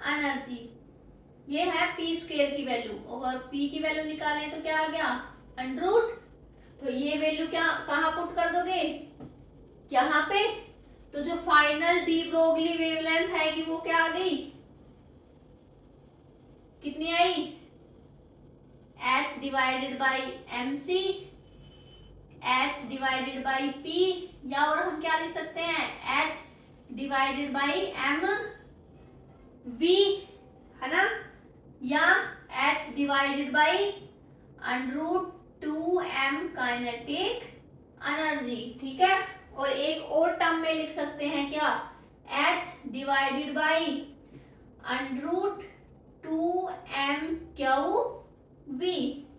एनर्जी, ये है पी स्क्वायर की वैल्यू। अगर पी की वैल्यू निकालें तो क्या आ गया अंडर रूट, तो ये वैल्यू क्या कहाँ पुट कर दोगे, यहाँ पे। तो जो फाइनल डी ब्रोगली वेवलेंथ आएगी वो क्या आ गई, कितनी आई, h divided by mc, h divided by p, या और हम क्या लिख सकते हैं h divided by m v, है ना, या h divided by under root 2m kinetic energy. ठीक है, और एक और टर्म में लिख सकते हैं क्या, h divided by under root 2m q v,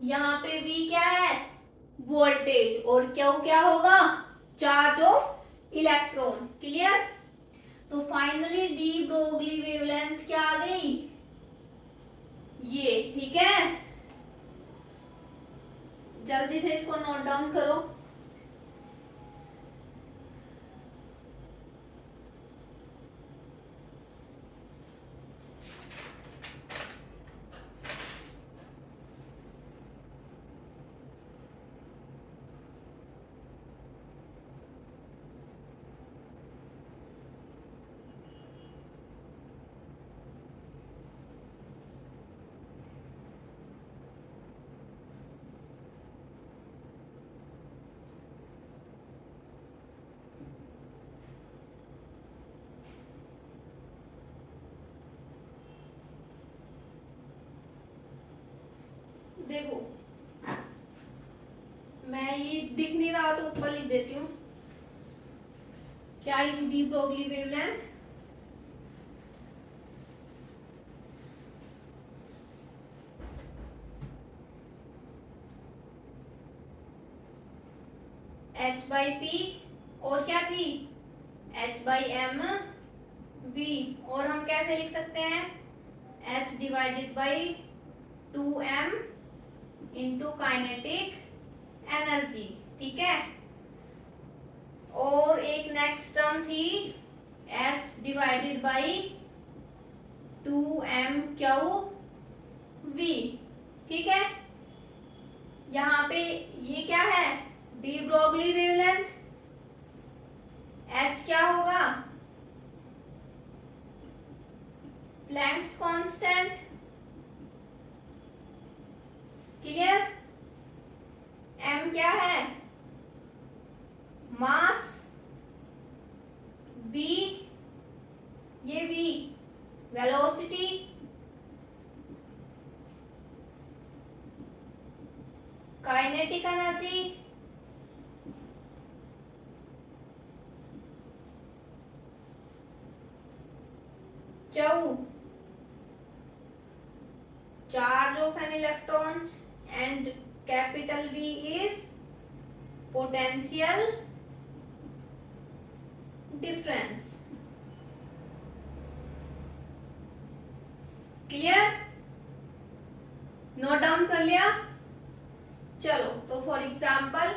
यहाँ पे v क्या है वोल्टेज, और क्यू क्या होगा चार्ज ऑफ इलेक्ट्रॉन। क्लियर, तो फाइनली डी ब्रोगली वेवलेंथ क्या आ गई ये। ठीक है, जल्दी से इसको नोट डाउन करो। देखो मैं ये दिख नहीं रहा तो ऊपर लिख देती हूँ, क्या in de Broglie wavelength, h by P, और क्या थी h बाई एम वी, और हम कैसे लिख सकते हैं h divided by 2m into kinetic energy. ठीक है, और एक नेक्स्ट टर्म थी h divided by 2m q v। ठीक है, यहाँ पे ये क्या है डी ब्रोगली वेवलेंथ, h क्या होगा प्लैंक्स कांस्टेंट। क्लियर, m क्या है मास, v ये v velocity, kinetic energy, q charge of an electrons, and capital V is potential difference। Clear, note down कर लिया। चलो तो for example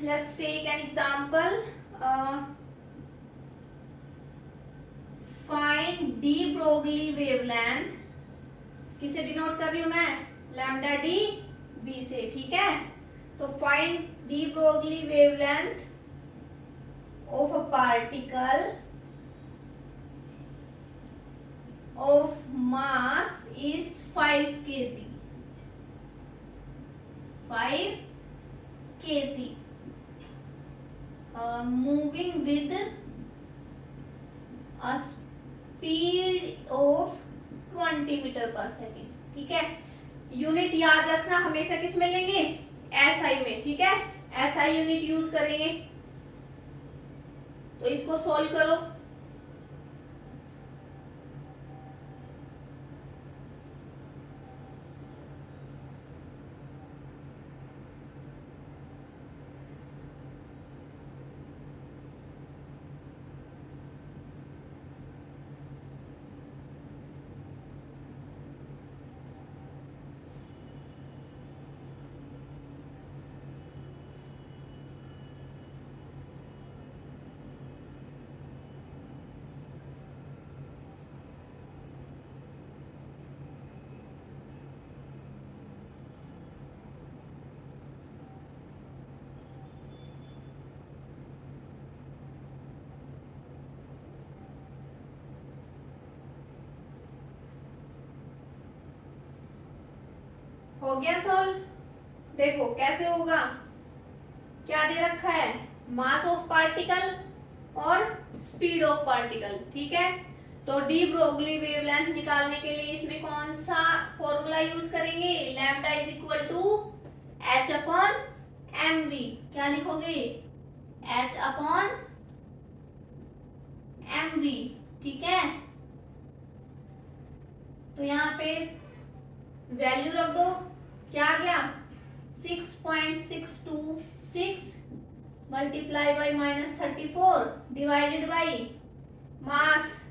let's take an example, find de Broglie wavelength, किसे denote कर रही हूं मैं लैम्डा डी बी से। ठीक है, तो find de Broglie wavelength of a particle of mass is 5 kg, 5 kg, moving with a speed of 20 metre पर सेकेंड। ठीक है, यूनिट याद रखना हमेशा किस में लेंगे एसआई में। ठीक है, एसआई यूनिट यूज करेंगे। तो इसको सॉल्व करो। हो गया सोल्व। देखो कैसे होगा, क्या दे रखा है, मास ऑफ पार्टिकल और स्पीड ऑफ पार्टिकल, ठीक है। तो डी ब्रोगली वेवलेंथ निकालने के लिए इसमें कौन सा फॉर्मूला यूज करेंगे, lambda is equal to h upon m v. क्या लिखोगे, एच अपॉन एम वी, ठीक है। तो यहाँ पे वैल्यू रख दो, क्या आ गया 6.626 multiply by -34 divided by mass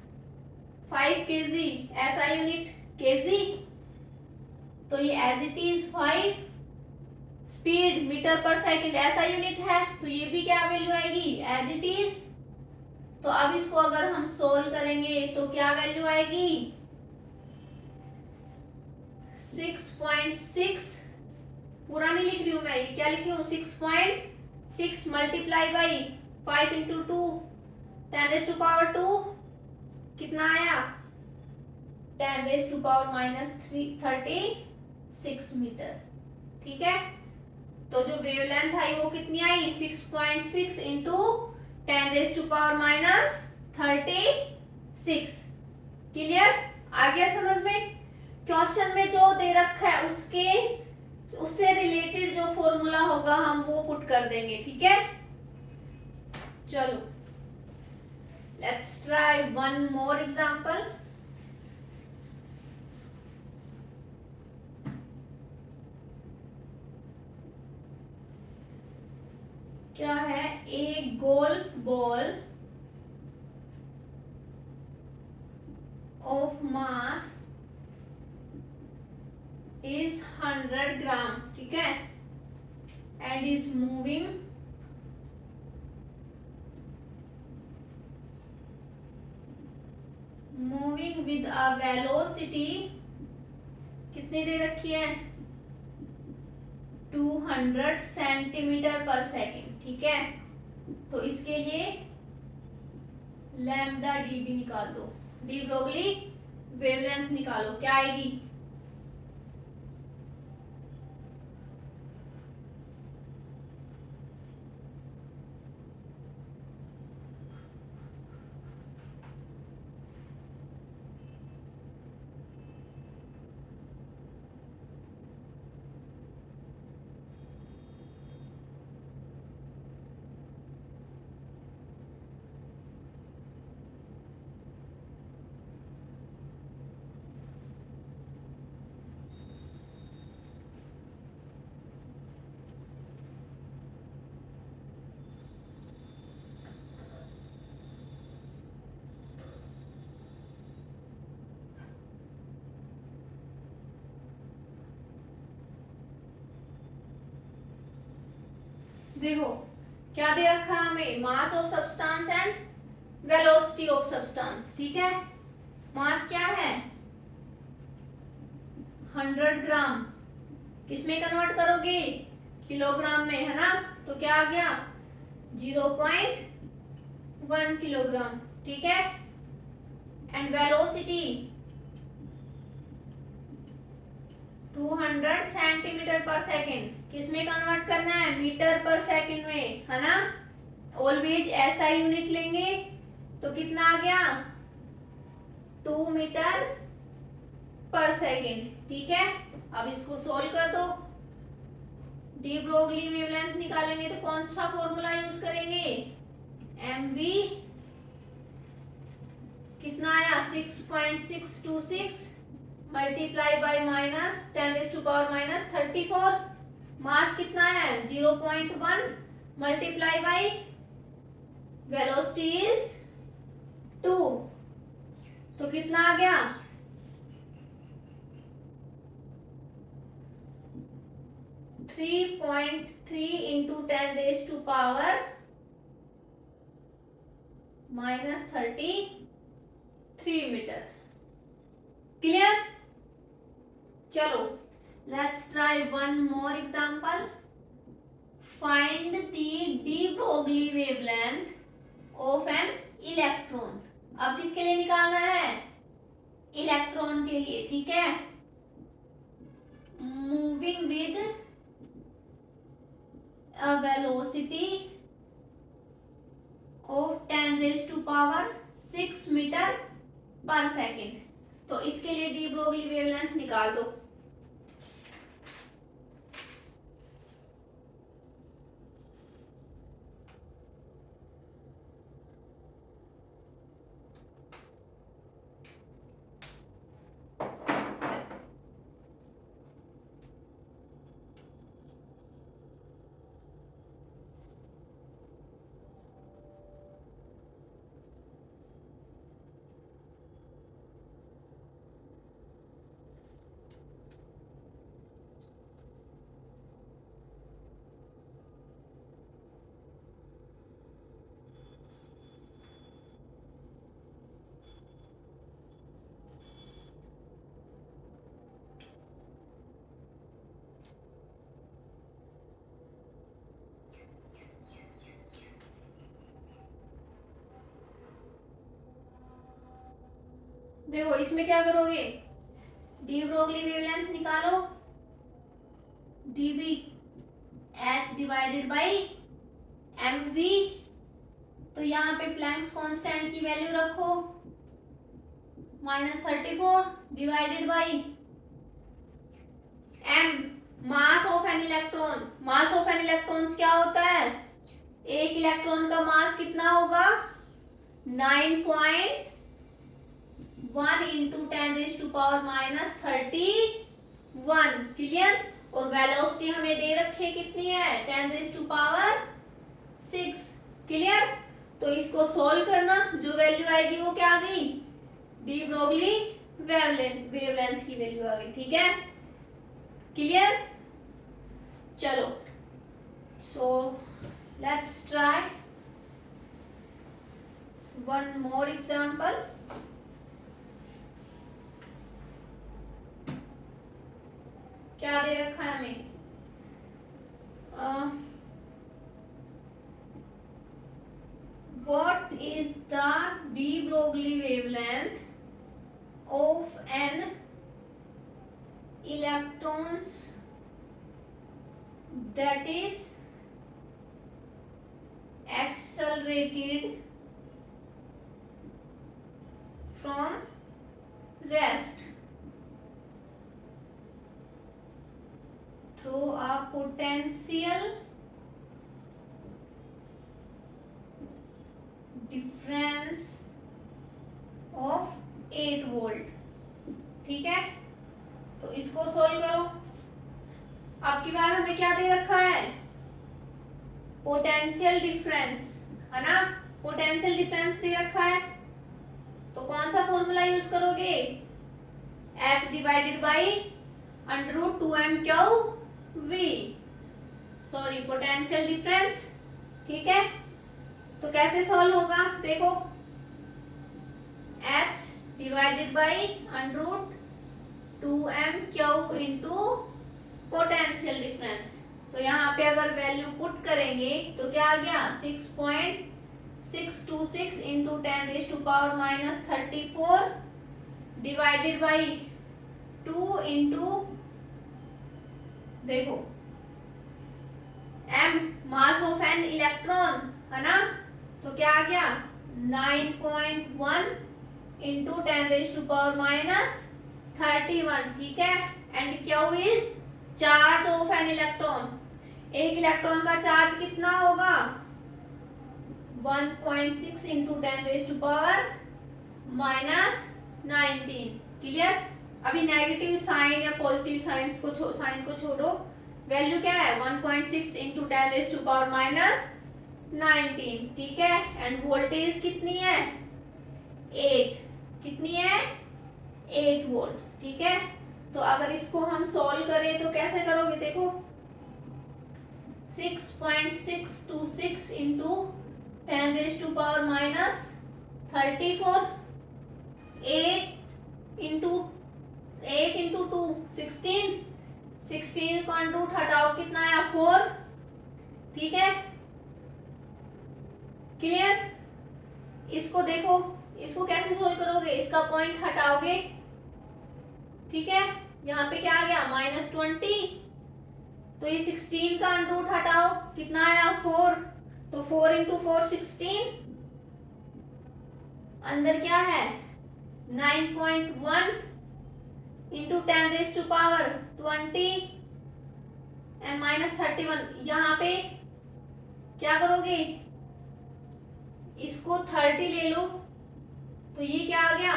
5 KG, ऐसा यूनिट केजी, तो ये as it is 5। Speed metre पर सेकंड ऐसा यूनिट है, तो ये भी क्या वैल्यू आएगी, एज इट इज। तो अब इसको अगर हम सोल्व करेंगे तो क्या वैल्यू आएगी, 6.6, पूरा नहीं लिख रही हूं मैं, क्या लिखी हूँ 6.6 मल्टीप्लाई बाई 5 इंटू 2 10⁻², कितना आया 10⁻⁻36 मीटर, ठीक है। तो जो वेवलेंथ आई वो कितनी आई, 6.6 इंटू 10⁻⁻36। क्लियर, आ गया समझ में। क्वेश्चन में जो दे रखा है उससे रिलेटेड जो फॉर्मूला होगा हम वो पुट कर देंगे, ठीक है। चलो let's try one more example. क्या है, ए golf ball of mass is 100 ग्राम, ठीक है, and is moving with a velocity, कितनी दे रखी है 200 सेंटीमीटर पर सेकेंड, ठीक है। तो इसके लिए लैम्डा डी भी निकाल दो, डी ब्रोगली वेवलेंथ निकालो, क्या आएगी, देखो क्या दे रखा है हमें, mass of substance and velocity of substance, ठीक है। मास क्या है 100 ग्राम, किसमें कन्वर्ट करोगे, किलोग्राम में, है ना। तो क्या आ गया 0.1 किलोग्राम, ठीक है। एंड वेलोसिटी 200 सेंटीमीटर पर सेकेंड, किसमें कन्वर्ट करना है, मीटर पर सेकेंड में, है ना। ऑलवेज ऐसा यूनिट लेंगे, तो कितना आ गया 2 मीटर पर सेकेंड, ठीक है। अब इसको सोल्व कर दो, डी ब्रोगली वेवलेंथ निकालेंगे तो कौन सा फॉर्मूला यूज करेंगे, एम वी, कितना आया 6.626 मल्टीप्लाई बाई -10⁻⁻34, मास कितना है 0.1 मल्टीप्लाई बाई वेलोसिटी इज 2, तो कितना आ गया 3.3 इंटू 10⁻⁻33 मीटर। क्लियर, चलो let's try one more example. Find the D Broglie wavelength of an electron. अब किसके लिए निकालना है, इलेक्ट्रॉन के लिए, ठीक है। moving with a velocity of 10 raised to power 6 metre पर सेकेंड। तो इसके लिए डी ब्रोगली वेवलेंथ निकाल दो। देखो इसमें क्या करोगे, डी ब्रोगली वेवलेंथ निकालो, DB h divided by m v. तो यहाँ पे प्लैंक्स कांस्टेंट की वैल्यू रखो -34 divided by m, mass of an electron. Mass of an electrons क्या होता है, एक इलेक्ट्रॉन का मास कितना होगा 9.1 into 10 raise to power -31। Clear. और वेलोसिटी हमें दे रखी है कितनी है 10 रेज़ टू पावर 6। क्लियर। तो इसको सॉल्व करना, जो वैल्यू आएगी वो क्या आ गई, डी ब्रोगली वेवलेंथ की वैल्यू आ गई। ठीक है, क्लियर। चलो so let's try one more example. क्या दे रखा है हमें, what is the de Broglie wavelength of an electrons that is accelerated from rest through a potential difference of 8 volt. ठीक है, तो इसको सोल्व करो। अब की बार हमें क्या दे रखा है, पोटेंशियल डिफरेंस, है ना, पोटेंशियल डिफरेंस दे रखा है। तो कौन सा फॉर्मूला यूज करोगे, H divided by √2m v, sorry potential difference. ठीक है, तो कैसे सॉल्व होगा, देखो H divided by √2m into potential difference. तो यहाँ पे अगर वैल्यू पुट करेंगे तो क्या आ गया 6.626 into 10 raise to power -34 divided by 2 into, देखो m mass of an electron, है ना, तो क्या आ गया 9.1 इंटू 10 रेज़ टू पावर -31। ठीक है, and Q is charge of an electron. एक इलेक्ट्रॉन का चार्ज कितना होगा 1.6 into 10 raise to power -19। Clear. अभी नेगेटिव साइन या पॉजिटिव साइन को छोड़ो, वैल्यू क्या है 1.6 इंटू 10 रेज़ टू पावर -19। ठीक है, एंड वोल्टेज कितनी है 8, कितनी है 8 वोल्ट। ठीक है, तो अगर इसको हम सॉल्व करें तो कैसे करोगे, देखो 6.626 into 10 raise to power -34, 8 into 2 16 का रूट हटाओ कितना आया 4। ठीक है, क्लियर। इसको देखो, इसको कैसे सोल्व करोगे, इसका पॉइंट हटाओगे। ठीक है, यहाँ पे क्या आ गया -20, तो ये 16 का अंडर रूट हटाओ, कितना आया 4, तो 4 इंटू 4 16, अंदर क्या है 9.1 इंटू 10⁻20 एंड -31। यहाँ पे क्या करोगे, इसको 30 ले लो, तो ये क्या आ गया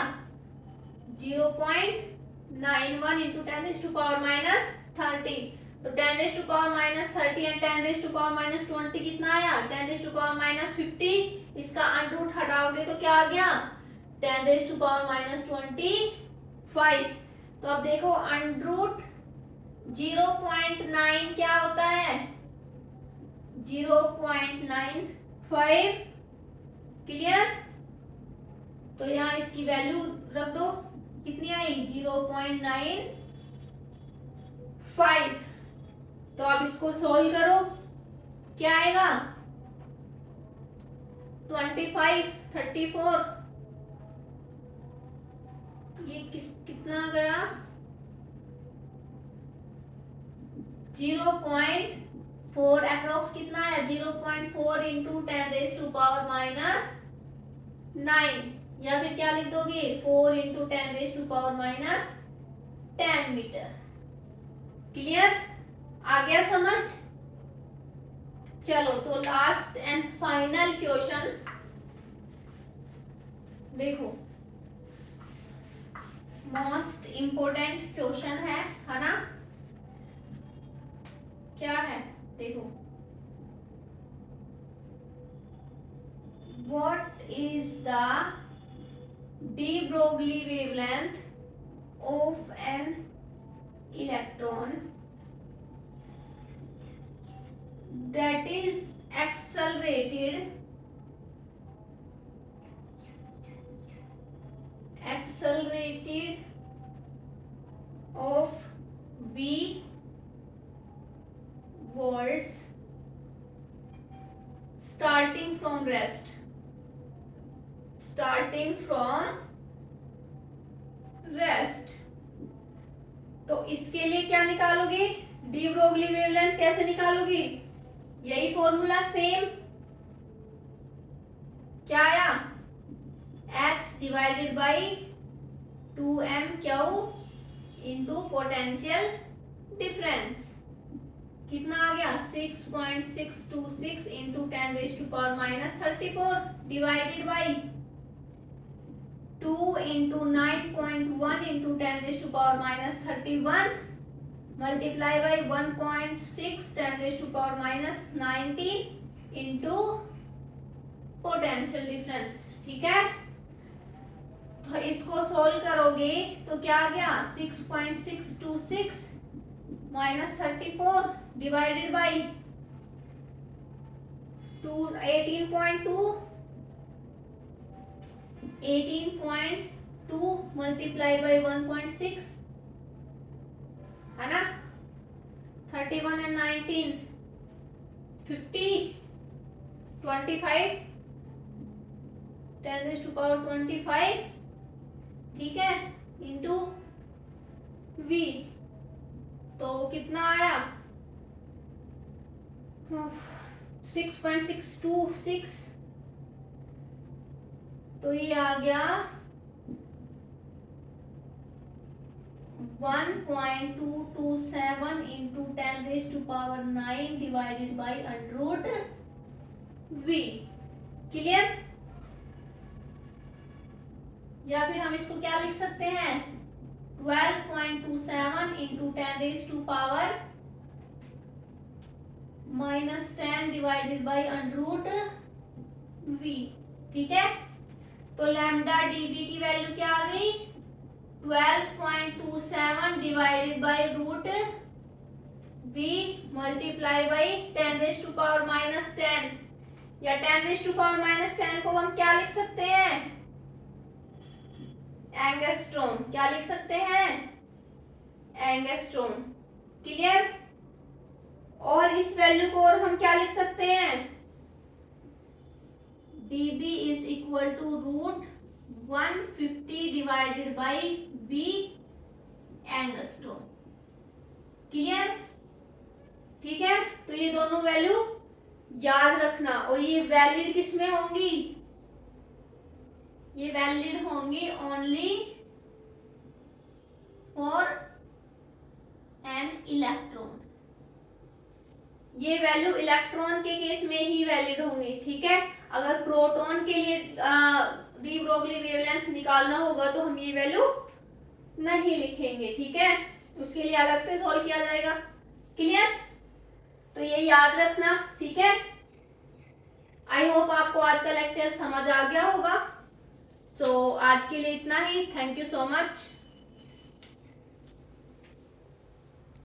0.91 इंटू 10⁻30, तो 10⁻30 एंड 10⁻20 कितना आया 10⁻50, इसका अंडर रूट हटाओगे तो क्या आ गया 10⁻25। तो अब देखो अंडर रूट 0.9 क्या होता है 0.95, क्लियर। तो यहाँ इसकी वैल्यू रख दो, कितनी आई 0.95। तो अब इसको सोल्व करो, क्या आएगा 25 34, ये कितना गया 0.4, अप्रोक्स कितना है 0.4 इंटू 10⁻⁹, या फिर क्या लिख दोगे 4 इंटू 10⁻10 मीटर। क्लियर, आ गया समझ। चलो तो लास्ट एंड फाइनल क्वेश्चन देखो, मोस्ट इंपोर्टेंट क्वेश्चन है ना, क्या है देखो, what is the de Broglie wavelength of an electron that is accelerated of v volts starting from rest, तो इसके लिए क्या निकालोगे, डी ब्रोगली वेवलेंथ कैसे निकालोगे, यही फॉर्मूला सेम, क्या आया h divided by 2m Q into potential difference, कितना आ गया 6.626 into 10⁻⁻34 divided by 2 into 9.1 into 10⁻31 multiply by 1.6 10⁻19 into potential difference. ठीक है, तो इसको सोल्व करोगे तो क्या आ गया 6.626 minus 34 divided by 18.2 multiply by 1.6 है ना, 31 एंड 19 50 25 10⁻25, ठीक है, इंटू वी, तो कितना आया 6.626, तो ये आ गया 1.227 into 10⁻9 divided by under root v. Clear, या फिर हम इसको क्या लिख सकते हैं 12.27 into 10⁻⁻10 divided by under root v. ठीक है, तो लैम्डा डीबी की वैल्यू क्या आ गई 12.27 divided by root v multiply by 10⁻⁻10, या 10⁻⁻10 को हम क्या लिख सकते हैं एंगस्ट्रॉम, क्या लिख सकते हैं एंगस्ट्रॉम। क्लियर, और इस वैल्यू को और हम क्या लिख सकते हैं dB is equal to root 150 divided by V angstrom. Clear? ठीक है, तो ये दोनों वैल्यू याद रखना। और ये वैलिड किसमें होंगी? ये वैलिड होंगी ओनली फॉर एन इलेक्ट्रॉन। ये वैल्यू इलेक्ट्रॉन के केस में ही वैलिड होंगी। ठीक है, अगर प्रोटॉन के लिए डी ब्रोगली वेवलेंथ निकालना होगा तो हम ये वैल्यू नहीं लिखेंगे। ठीक है, उसके लिए अलग से सॉल्व किया जाएगा। क्लियर? तो ये याद रखना। ठीक है, आई होप आपको आज का लेक्चर समझ आ गया होगा। सो आज के लिए इतना ही। Thank you so much.